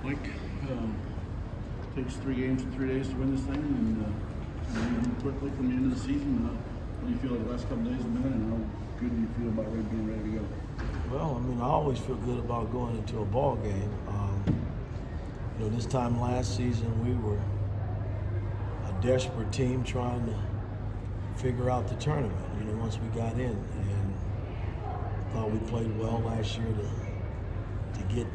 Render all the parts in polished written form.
Mike, takes 3 games in 3 days to win this thing, and quickly from the end of the season. What do you feel like the last couple days have been, and how good do you feel about being ready to go? Well, I always feel good about going into a ball game. This time last season we were a desperate team trying to figure out the tournament. Once we got in, and I thought we played well last year to get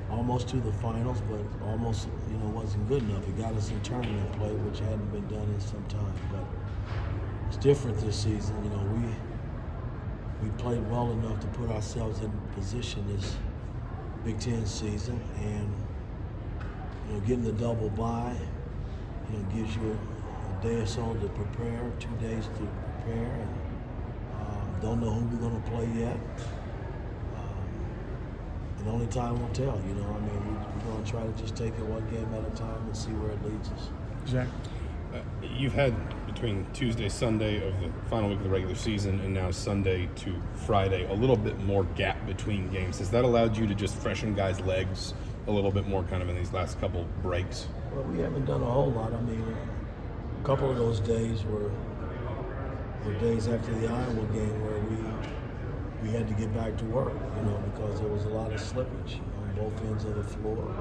almost to the finals, but almost wasn't good enough. It got us in tournament play, which hadn't been done in some time. But it's different this season. We played well enough to put ourselves in position this Big Ten season, and getting the double bye, gives you a day or so to prepare, 2 days to prepare, and don't know who we're going to play yet. And only time will tell. We're going to try to just take it one game at a time and see where it leads us. Zach? You've had between Tuesday, Sunday of the final week of the regular season and now Sunday to Friday, a little bit more gap between games. Has that allowed you to just freshen guys' legs a little bit more kind of in these last couple breaks? Well, we haven't done a whole lot. A couple of those days were days after the Iowa game where we had to get back to work, because there was a lot of slippage on both ends of the floor.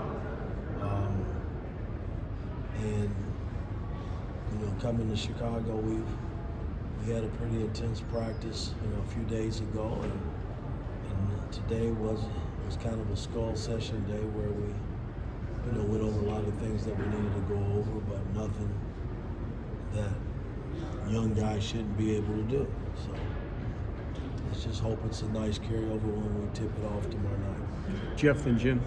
Coming to Chicago, we had a pretty intense practice, a few days ago, and today was kind of a skull session day where we, went over a lot of things that we needed to go over, but nothing that young guys shouldn't be able to do. So let's just hope it's a nice carryover when we tip it off tomorrow night. Jeff and Jim.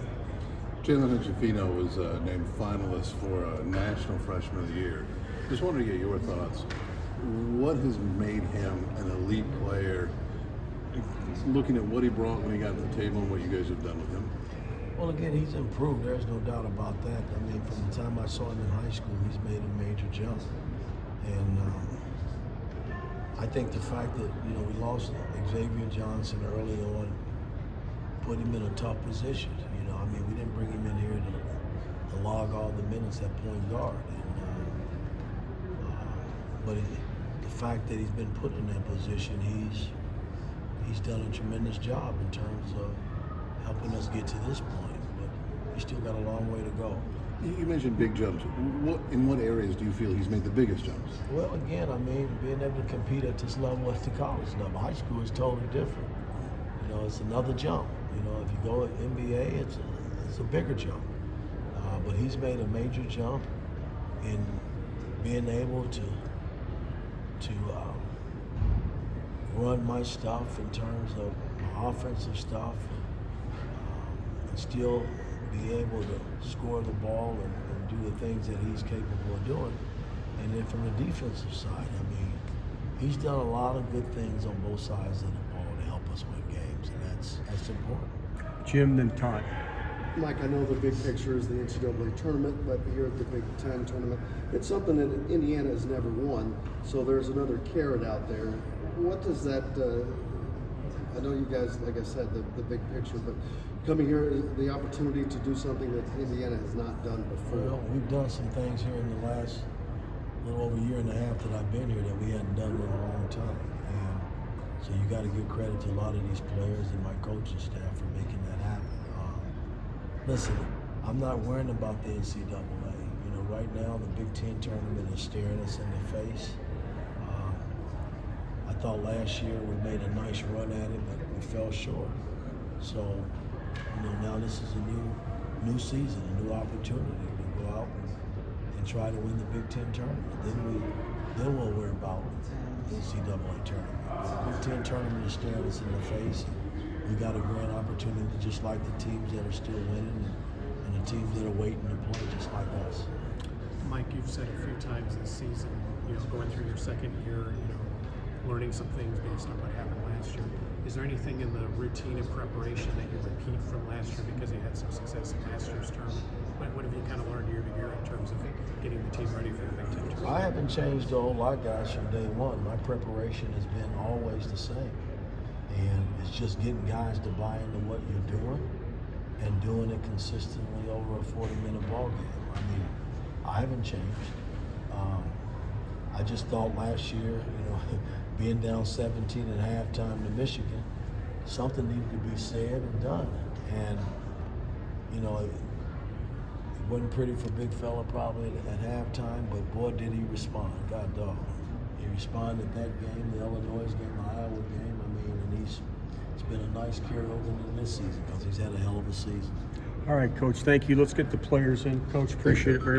Jalen Jafino was named finalist for National Freshman of the Year. Just wanted to get your thoughts. What has made him an elite player, looking at what he brought when he got to the table and what you guys have done with him? Well, again, he's improved. There's no doubt about that. From the time I saw him in high school, he's made a major jump. And I think the fact that, we lost Xavier Johnson early on put him in a tough position. We didn't bring him in here to log all the minutes at point guard. But the fact that he's been put in that position, he's done a tremendous job in terms of helping us get to this point. But he's still got a long way to go. You mentioned big jumps. In what areas do you feel he's made the biggest jumps? Well, again, being able to compete at this level, at the college level. High school is totally different. It's another jump. If you go at NBA, it's a bigger jump. But he's made a major jump in being able to run my stuff in terms of my offensive stuff, and still be able to score the ball and do the things that he's capable of doing. And then from the defensive side, he's done a lot of good things on both sides of the ball to help us win games, and that's important. Jim, then Todd. Mike, I know the big picture is the NCAA tournament, but here at the Big Ten tournament, it's something that Indiana has never won, so there's another carrot out there. What does that, I know you guys, like I said, the big picture, but coming here is the opportunity to do something that Indiana has not done before. Well, we've done some things here in the last little over a year and a half that I've been here that we hadn't done in a long time. And so you got to give credit to a lot of these players and my coaching staff for making that happen. Listen, I'm not worrying about the NCAA. Right now the Big Ten tournament is staring us in the face. I thought last year we made a nice run at it, but we fell short. So, now this is a new season, a new opportunity to go out and try to win the Big Ten tournament. Then we'll worry about the NCAA tournament. The Big Ten tournament is staring us in the face. We got a grand opportunity, just like the teams that are still winning and the teams that are waiting to play, just like us. Mike, you've said a few times this season, going through your second year, learning some things based on what happened last year. Is there anything in the routine and preparation that you repeat from last year because you had some success in last year's tournament? What have you kind of learned year to year in terms of getting the team ready for the Big Ten tournament? I haven't changed a whole lot, guys, from day one. My preparation has been always the same. And it's just getting guys to buy into what you're doing and doing it consistently over a 40-minute ball game. I mean, I haven't changed. I just thought last year, being down 17 at halftime to Michigan, something needed to be said and done. And, it wasn't pretty for big fella probably at halftime, but boy, did he respond. God dog. He responded that game, the Illinois game, the Iowa game. And it's been a nice carryover into this season because he's had a hell of a season. All right, Coach, thank you. Let's get the players in. Coach, appreciate it very much.